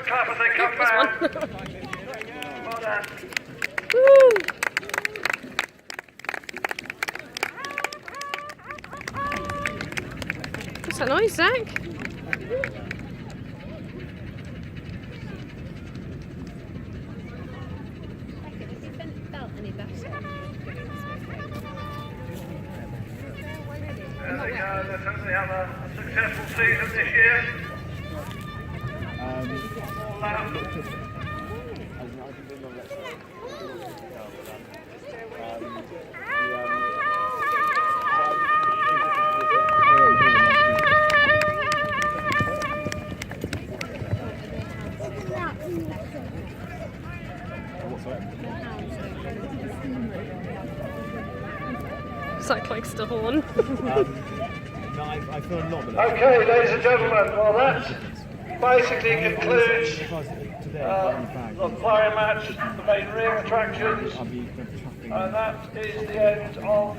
a clap as they come back. Well done. Woo! What's that noise, Zach? There they go, they certainly have a successful season this year. All lap. Zach likes to horn. I feel a lot better. Okay, ladies and gentlemen, well that basically concludes the fire match, the main ring attractions, and that is the end of